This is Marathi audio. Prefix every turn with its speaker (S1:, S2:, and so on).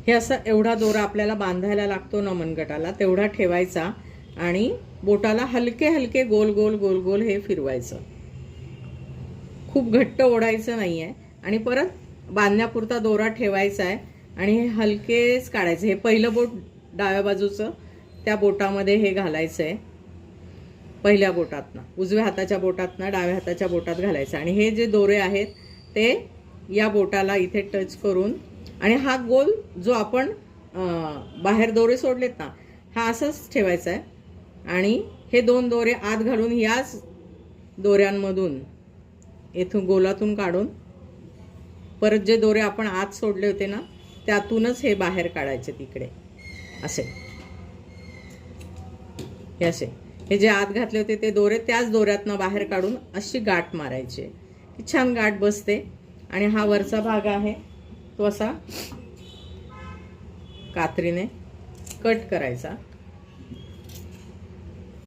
S1: हे असं एवढा दोरा आपल्याला बांधायला लागतो ना मनगटाला, तेवढा ठेवायचा आणि बोटाला हलके हलके गोल गोल गोल गोल हे फिरवायचं. खूप घट्ट ओढायचं नाही आहे. आणि परत बांधण्यापुरता दोरा ठेवायचा आहे आणि हे हलकेच काढायचं. हे पहिलं बोट डाव्या बाजूचं त्या बोटामध्ये हे घालायचं आहे. पहिल्या बोटातनं, उजव्या हाताच्या बोटातनं डाव्या हाताच्या बोटात घालायचं. आणि हे जे दोरे आहेत ते या बोटाला इथे टच करून, आणि हा गोल जो आपण बाहेर दोरे सोडलेत ना, हा असंच ठेवायचा आहे. आणि हे दोन दोरे आत घालून याच दोऱ्यांमधून इथून गोलातून काढून परत जे दोरे आपण आत सोडले होते ना, त्यातूनच हे बाहेर काढायचे तिकडे असे. हे असे हे जे आत घातले होते ते दोरे त्याच दोऱ्यातनं बाहेर काढून अशी गाठ मारायची. की छान गाठ बसते. आणि हा वरचा भाग आहे तो असा कात्रीने कट करायचा.